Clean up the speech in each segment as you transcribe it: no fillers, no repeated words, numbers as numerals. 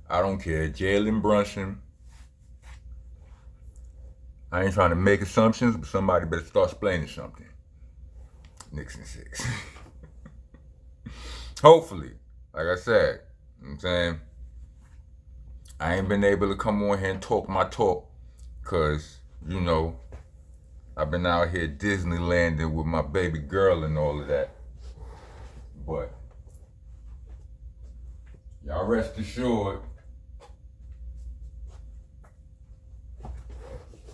I don't care. Jalen Brunson. I ain't trying to make assumptions, but somebody better start explaining something. Knicks in 6. Hopefully, like I said, you know what I'm saying, I ain't been able to come on here and talk my talk because, I've been out here Disneylanding with my baby girl and all of that. But y'all rest assured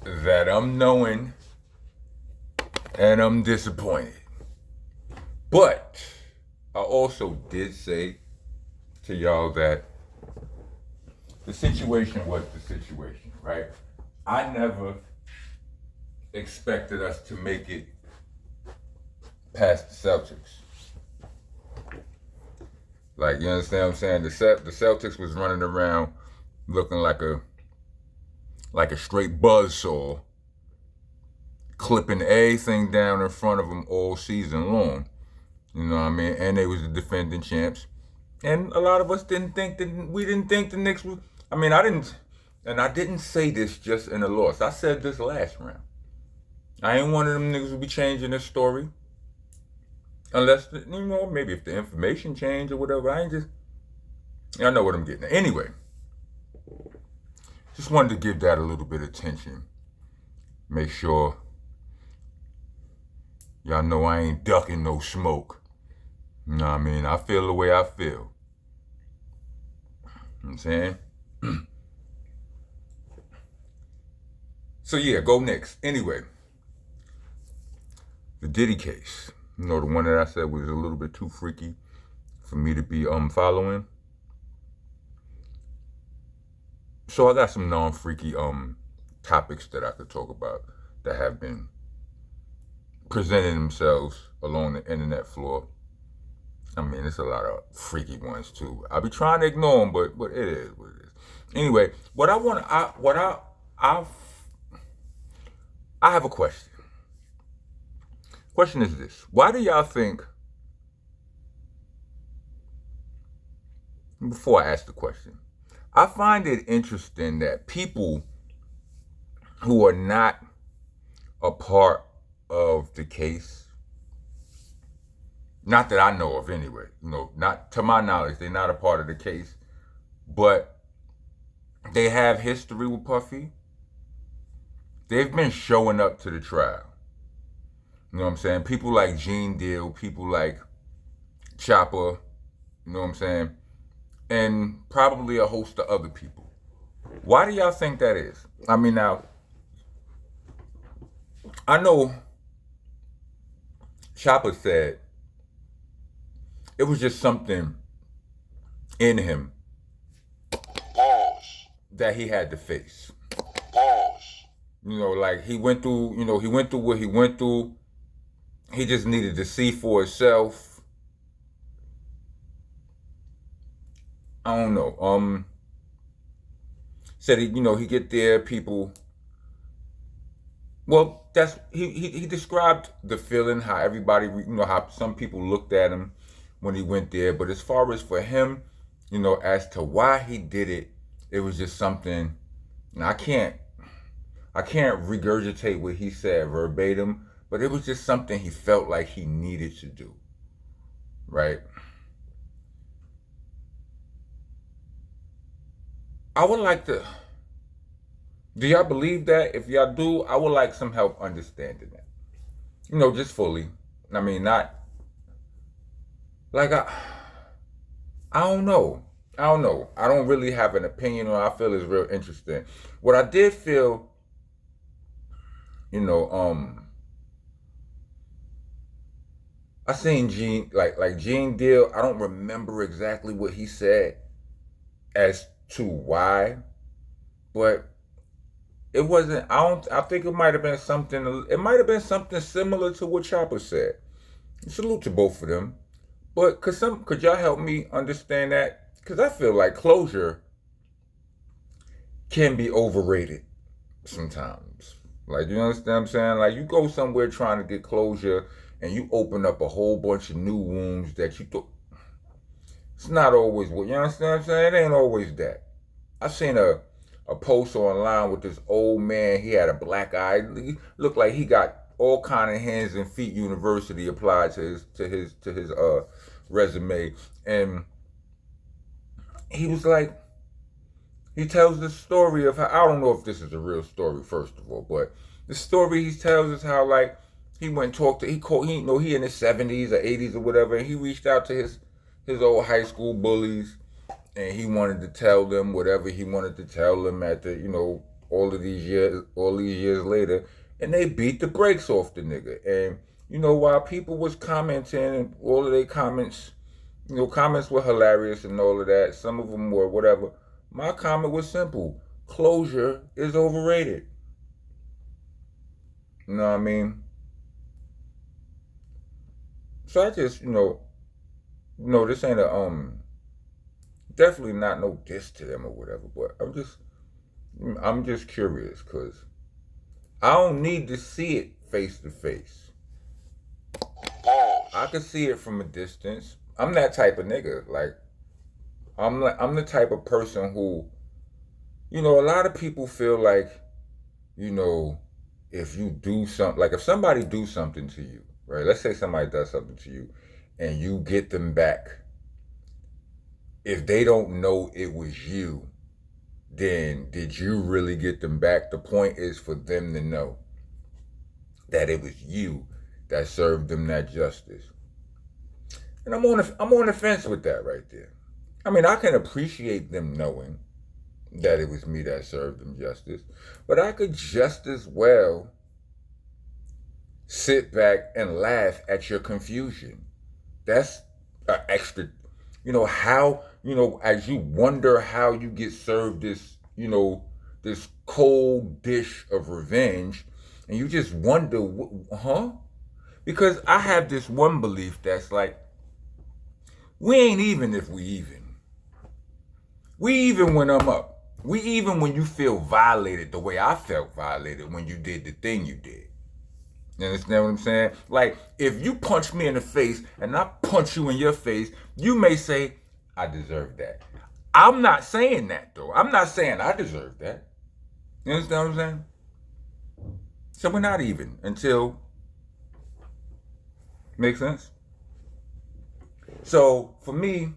that I'm knowing and I'm disappointed. But I also did say to y'all that the situation was the situation, right? I never expected us to make it past the Celtics. Like, you understand what I'm saying? The Celtics was running around looking like a straight buzzsaw, clipping everything down in front of them all season long. You know what I mean? And they was the defending champs. And a lot of us didn't think the Knicks was. I didn't say this just in a loss. I said this last round. I ain't one of them niggas who be changing their story. Unless, maybe if the information changed or whatever. I know what I'm getting at. Anyway, just wanted to give that a little bit of attention. Make sure y'all know I ain't ducking no smoke. You know what I mean? I feel the way I feel. You know what I'm saying? So yeah, go Knicks. Anyway, the Diddy case. The one that I said was a little bit too freaky for me to be following. So I got some non-freaky topics that I could talk about that have been presenting themselves along the internet floor. There's a lot of freaky ones too. I be trying to ignore them, but it is what it is. Anyway, I have a question. Question is this: why do y'all think? Before I ask the question, I find it interesting that people who are not a part of the case, not that I know of anyway, not to my knowledge, they're not a part of the case, but they have history with Puffy. They've been showing up to the trial. You know what I'm saying? People like Gene Deal, people like Chopper, you know what I'm saying? And probably a host of other people. Why do y'all think that is? Now, I know Chopper said it was just something in him that he had to face. Like he went through what he went through. He just needed to see for himself. I don't know. Said he get there, people. Well, he described the feeling, how everybody, how some people looked at him when he went there. But as far as for him, as to why he did it, it was just something. I can't regurgitate what he said verbatim, but it was just something he felt like he needed to do, right? I would like to, do y'all believe that? If y'all do, I would like some help understanding that. Just fully. Not, like I don't know. I don't really have an opinion on it. I feel it's real interesting. What I did feel, I seen Gene, like Gene Deal. I don't remember exactly what he said as to why, but it wasn't. I think it might have been something. It might have been something similar to what Chopper said. Salute to both of them, but could y'all help me understand that? Because I feel like closure can be overrated sometimes. Like, you understand what I'm saying? Like, you go somewhere trying to get closure and you open up a whole bunch of new wounds that you thought. It's not always what, you understand what I'm saying? It ain't always that. I seen a post online with this old man. He had a black eye. He looked like he got all kind of hands and feet university applied to his resume. And he was like, he tells the story of how, I don't know if this is a real story, first of all, but the story he tells is how, like, he went and talked to, he in his 70s or 80s or whatever, and he reached out to his old high school bullies, and he wanted to tell them whatever he wanted to tell them at the, all these years later, and they beat the brakes off the nigga. And, while people was commenting, and all of their comments, comments were hilarious and all of that, some of them were whatever, my comment was simple. Closure is overrated. You know what I mean? So I just, this ain't definitely not no diss to them or whatever, but I'm just curious, because I don't need to see it face to face. I can see it from a distance. I'm that type of nigga. Like, I'm the type of person who, a lot of people feel like, if you do something, like if somebody do something to you, right? Let's say somebody does something to you and you get them back. If they don't know it was you, then did you really get them back? The point is for them to know that it was you that served them that justice. And I'm on the fence with that right there. I mean, I can appreciate them knowing that it was me that served them justice, but I could just as well sit back and laugh at your confusion. That's an extra, as you wonder how you get served this, this cold dish of revenge, and you just wonder, Because I have this one belief that's like, we ain't even if we even. We even when I'm up. We even when you feel violated the way I felt violated when you did the thing you did. You understand what I'm saying? Like, if you punch me in the face and I punch you in your face, you may say, I deserve that. I'm not saying that, though. I'm not saying I deserve that. You understand what I'm saying? So we're not even until... Make sense? So, for me,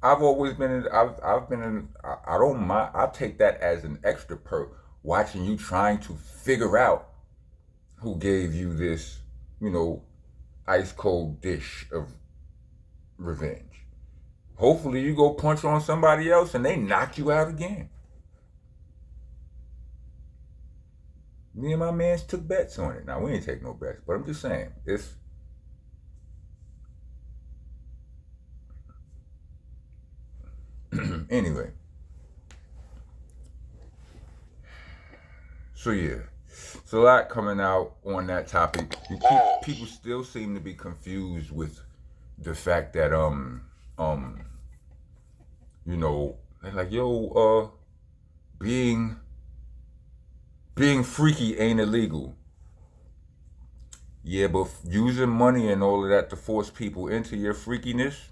I've always been, I don't mind, I take that as an extra perk, watching you trying to figure out who gave you this, ice cold dish of revenge. Hopefully you go punch on somebody else and they knock you out again. Me and my mans took bets on it. Now, we ain't take no bets, but I'm just saying, it's... Anyway. So, yeah. It's a lot coming out on that topic. People still seem to be confused with the fact that, they're like, yo, being freaky ain't illegal. Yeah, but using money and all of that to force people into your freakiness,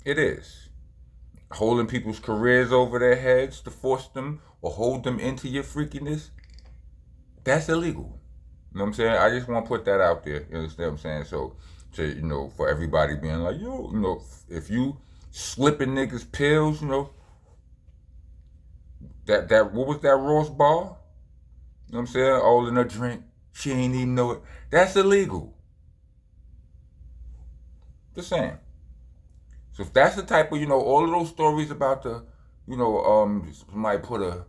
it is. Holding people's careers over their heads to force them or hold them into your freakiness, that's illegal. You know what I'm saying? I just want to put that out there. You understand what I'm saying? So, for everybody being like, yo, if you slipping niggas pills, that what was that Ross bar? You know what I'm saying? All in a drink. She ain't even know it. That's illegal. Just saying. So if that's the type of, all of those stories about the, somebody put a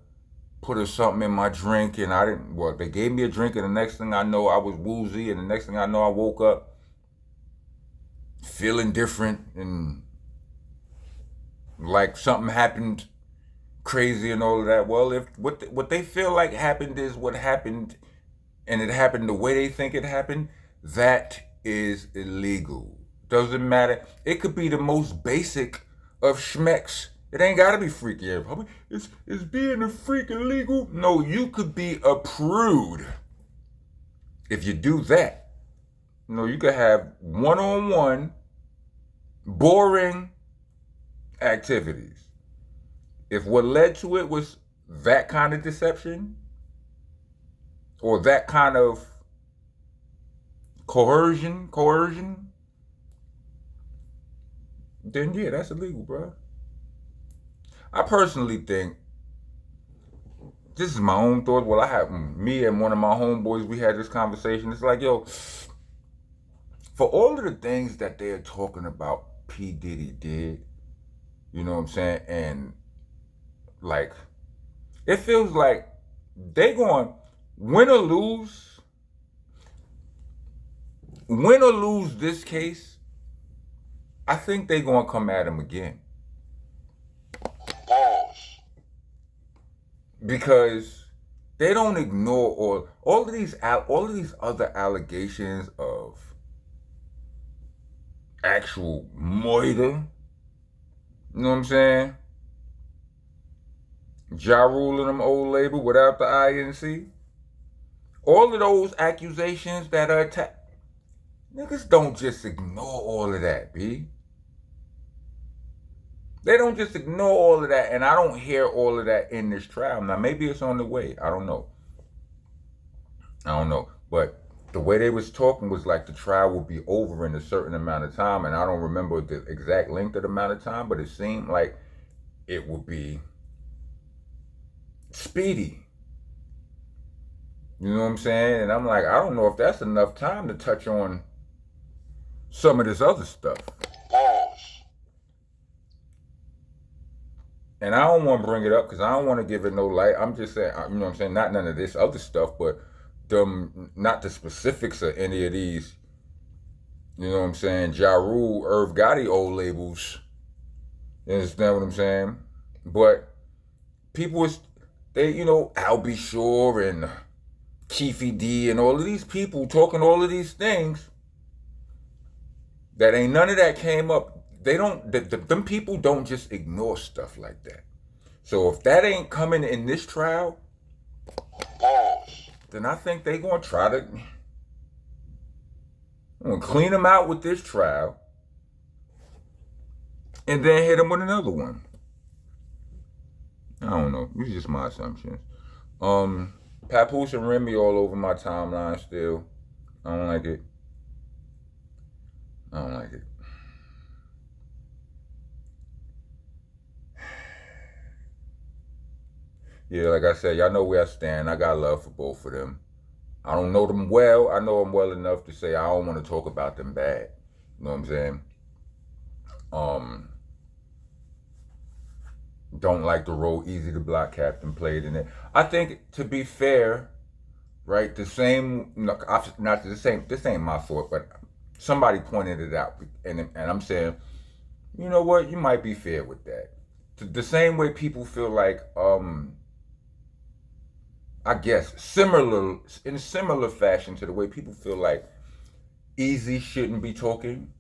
something in my drink and they gave me a drink and the next thing I know I was woozy and the next thing I know I woke up feeling different and like something happened crazy and all of that. Well, if what they feel like happened is what happened and it happened the way they think it happened, that is illegal. Doesn't matter. It could be the most basic of schmecks. It ain't gotta be freaky. Is being a freak illegal? No, you could be a prude. If you do that, you could have one-on-one boring activities. If what led to it was that kind of deception or that kind of coercion, then yeah, that's illegal, bro. I personally think this is my own thought. Well, I have me and one of my homeboys. We had this conversation. It's like, yo, for all of the things that they're talking about, P Diddy did. You know what I'm saying? And like, it feels like they going win or lose this case. I think they gonna come at him again. Because they don't ignore all of these other allegations of actual murder. You know what I'm saying? Ja Rule and them old label without the INC. All of those accusations that are attacked. Niggas don't just ignore all of that, B. They don't just ignore all of that, and I don't hear all of that in this trial. Now, maybe it's on the way. I don't know. But the way they was talking was like the trial will be over in a certain amount of time, and I don't remember the exact length of the amount of time, but it seemed like it would be speedy. You know what I'm saying? And I'm like, I don't know if that's enough time to touch on some of this other stuff. And I don't want to bring it up because I don't want to give it no light. I'm just saying, you know what I'm saying? Not none of this other stuff, but not the specifics of any of these, you know what I'm saying, Ja Rule, Irv Gotti old labels. You understand what I'm saying? But people, Al B. Shore and Keefy D and all of these people talking all of these things that ain't none of that came up. They don't, them people don't just ignore stuff like that. So if that ain't coming in this trial, then I think they gonna try to clean them out with this trial and then hit them with another one. I don't know. These are just my assumptions. Papoose and Remy all over my timeline still. I don't like it. Yeah, like I said, y'all know where I stand. I got love for both of them. I don't know them well. I know them well enough to say I don't want to talk about them bad. You know what I'm saying? Don't like the role Easy the Block Captain played in it. I think, to be fair, right, this ain't my fault, but somebody pointed it out, and I'm saying, you know what, you might be fair with that. The same way people feel like, I guess, in similar fashion to the way people feel like Easy shouldn't be talking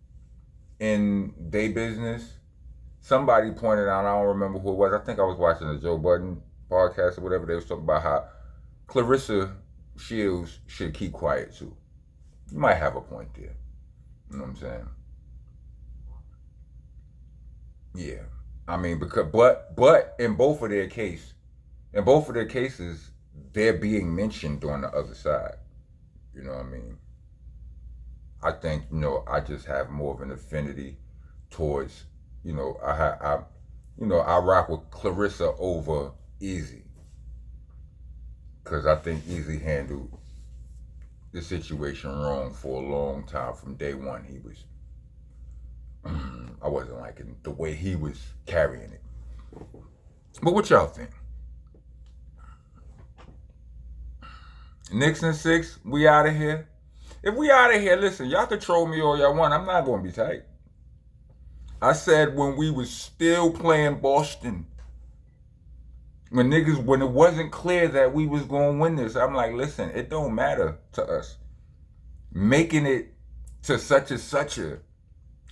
in their business. Somebody pointed out, I don't remember who it was, I think I was watching the Joe Budden podcast or whatever, they was talking about how Clarissa Shields should keep quiet too. You might have a point there. You know what I'm saying? Yeah. I mean, but in both of their cases, they're being mentioned on the other side. You know what I mean? I think, I just have more of an affinity towards, I rock with Clarissa over Easy. Because I think Easy handled the situation wrong for a long time. From day one, I wasn't liking the way he was carrying it. But what y'all think? Knicks and 6, we out of here. If we out of here, listen, y'all can troll me all y'all want. I'm not going to be tight. I said when we was still playing Boston, when it wasn't clear that we was going to win this, I'm like, listen, it don't matter to us. Making it to such a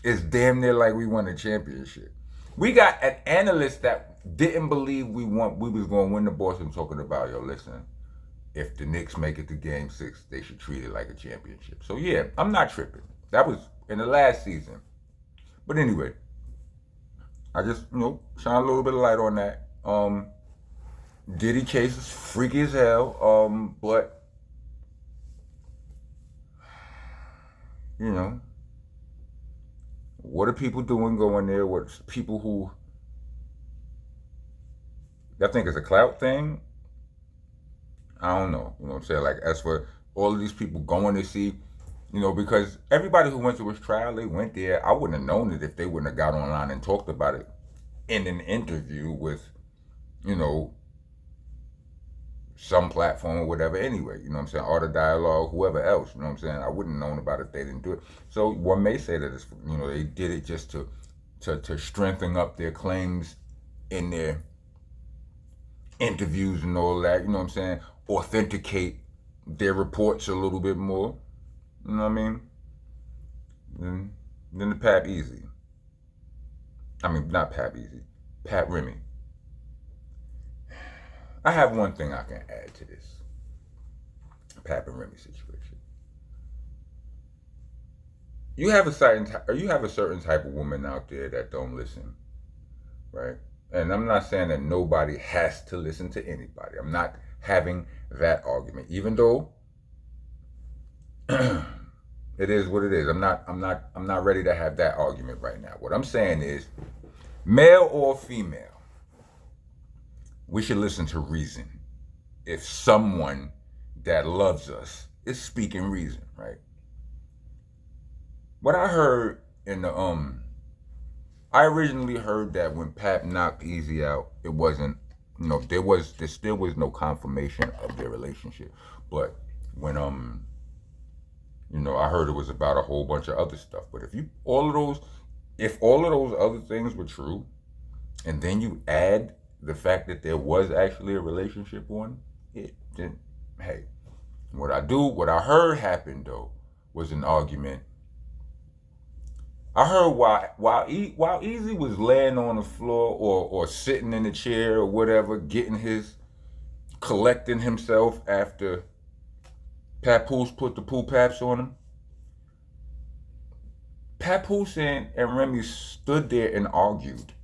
is damn near like we won a championship. We got an analyst that didn't believe we was going to win the Boston talking about, yo, listen, if the Knicks make it to Game 6, they should treat it like a championship. So yeah, I'm not tripping. That was in the last season. But anyway, I just, shine a little bit of light on that. Diddy case is freaky as hell. But, what are people doing going there? What's people who, I think it's a clout thing? I don't know. You know what I'm saying? Like, as for all of these people going to see, because everybody who went to his trial, they went there. I wouldn't have known it if they wouldn't have got online and talked about it in an interview with, some platform or whatever anyway. You know what I'm saying? Art of Dialogue, whoever else. You know what I'm saying? I wouldn't have known about it if they didn't do it. So one may say that it's, they did it just to strengthen up their claims in their interviews and all that. You know what I'm saying? Authenticate their reports a little bit more. You know what I mean? Then the Pap Easy. I mean, not Pap Easy. Pat Remy. I have one thing I can add to this Pap and Remy situation. You have a certain type of woman out there that don't listen, right? And I'm not saying that nobody has to listen to anybody. I'm not having that argument, even though it is what it is. I'm not ready to have that argument right now. What I'm saying is, male or female, we should listen to reason. If someone that loves us is speaking reason, right? What I heard in the I originally heard that when Pap knocked Easy out, it wasn't, there still was no confirmation of their relationship. But when I heard it was about a whole bunch of other stuff. But if all of those other things were true, and then you add the fact that there was actually a relationship on it, then hey, what I heard happened though was an argument. I heard while Easy was laying on the floor or sitting in the chair or whatever, collecting himself after Papoose put the poo paps on him. Papoose and Remy stood there and argued.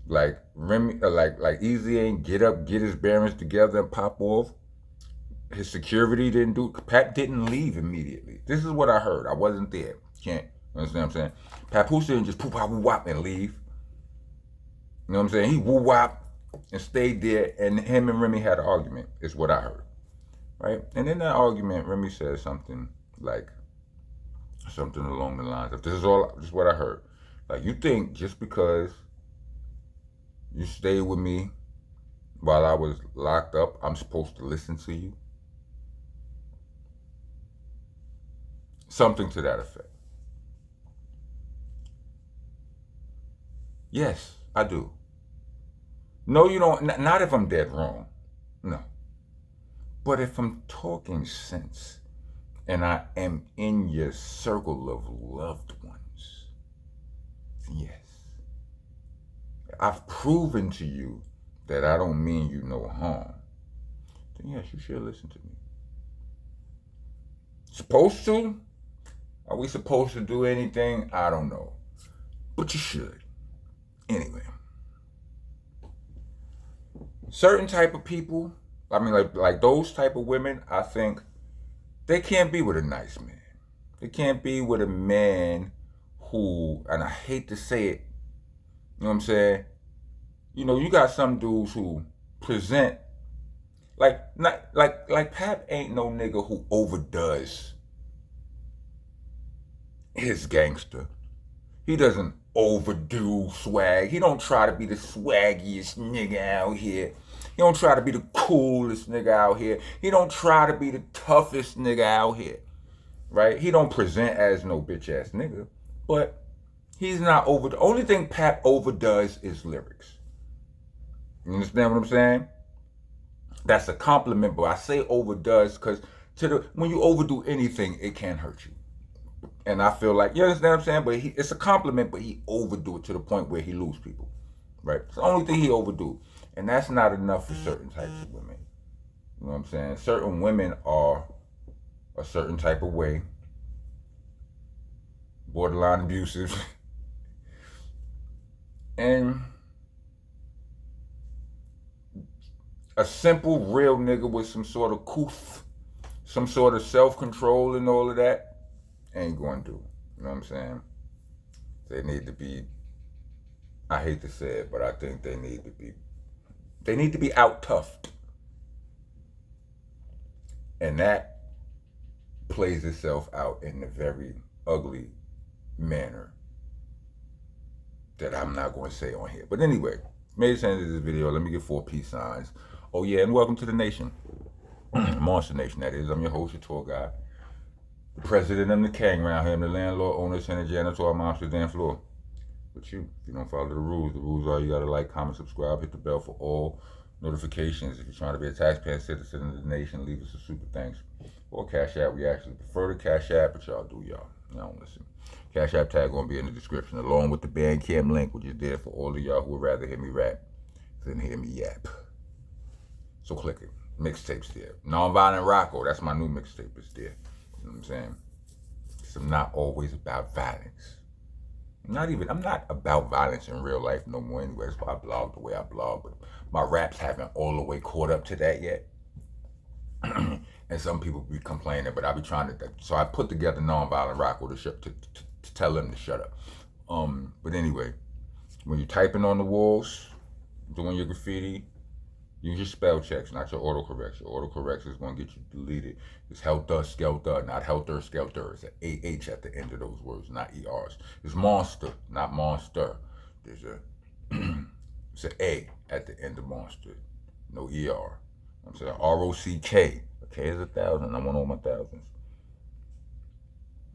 Like Remy, like Easy ain't get up, get his bearings together, and pop off. His security didn't do. Pap didn't leave immediately. This is what I heard. I wasn't there. Can't understand what I'm saying? Papoose didn't just poop, pop, woo, wop, and leave. You know what I'm saying? He woo wop and stayed there, and him and Remy had an argument. Is what I heard, right? And in that argument, Remy said something along the lines of, "This is what I heard. Like, you think just because you stayed with me while I was locked up, I'm supposed to listen to you?" Something to that effect. Yes, I do. No, you don't. Not if I'm dead wrong. No. But if I'm talking sense and I am in your circle of loved ones, yes. I've proven to you that I don't mean you no harm, then yes, you should listen to me. Supposed to? Are we supposed to do anything? I don't know. But you should. Anyway. Certain type of people, I mean like those type of women, I think they can't be with a nice man. They can't be with a man who, and I hate to say it, you know what I'm saying? You got some dudes who present like Pap ain't no nigga who overdoes his gangster. He doesn't overdo swag. He don't try to be the swaggiest nigga out here. He don't try to be the coolest nigga out here. He don't try to be the toughest nigga out here. Right? He don't present as no bitch ass nigga. But he's not over. The only thing Pap overdoes is lyrics. You understand what I'm saying? That's a compliment, but I say overdoes because when you overdo anything, it can hurt you. And I feel like, you understand what I'm saying? But it's a compliment, but he overdo it to the point where he lose people. Right? It's the only thing he overdo. And that's not enough for certain types of women. You know what I'm saying? Certain women are a certain type of way. Borderline abusive. And a simple, real nigga with some sort of coof, some sort of self-control and all of that, ain't going to do. You know what I'm saying? They need to be, I hate to say it, but I think they need to be out-toughed. And that plays itself out in a very ugly manner that I'm not going to say on here. But anyway, made sense of this video. Let me get 4 peace signs. Oh yeah, and welcome to the nation. Monster Nation, that is. I'm your host, your tour guide. The president of the king around here. I'm the landlord, owner, tenant, janitor, I'm Amsterdam floor. But if you don't follow the rules are you gotta like, comment, subscribe, hit the bell for all notifications. If you're trying to be a taxpaying citizen of the nation, leave us a super thanks. Or Cash App. We actually prefer the Cash App, but y'all do y'all. Y'all don't listen. Cash App tag gonna be in the description, along with the Bandcamp link, which is there for all of y'all who would rather hear me rap than hear me yap. So click it. Mixtapes there. Nonviolent Rocco, that's my new mixtape. It's there. You know what I'm saying? Because I'm not always about violence. I'm not about violence in real life no more anyway. That's why I blog the way I blog. But my raps haven't all the way caught up to that yet. And some people be complaining, but I be trying to. So I put together Nonviolent Rocco to tell them to shut up. But anyway, when you're typing on the walls, doing your graffiti, use your spell checks, not your autocorrects. Your autocorrects is going to get you deleted. It's helter skelter, not helter skelter. It's an AH at the end of those words, not ERs. It's monster, not monster. There's it's an A at the end of monster, no ER. I'm saying ROCK. A K is 1,000. I want all my thousands.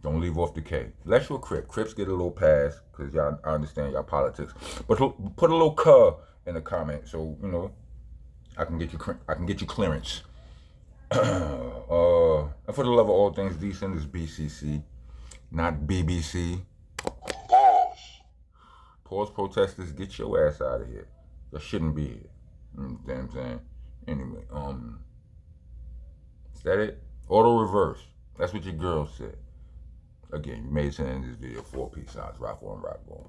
Don't leave off the K. Unless you're a Crip. Crips get a little pass because y'all, I understand y'all politics. But put a little "cuh" in the comment so you know I can get you clearance. And for the love of all things decent, is BCC, not BBC. Pause protesters, get your ass out of here. You shouldn't be here. You know what I'm saying? Anyway, is that it? Auto reverse. That's what your girl said. Again, you made sense in this video. 4 peace signs. Rock on, rock on.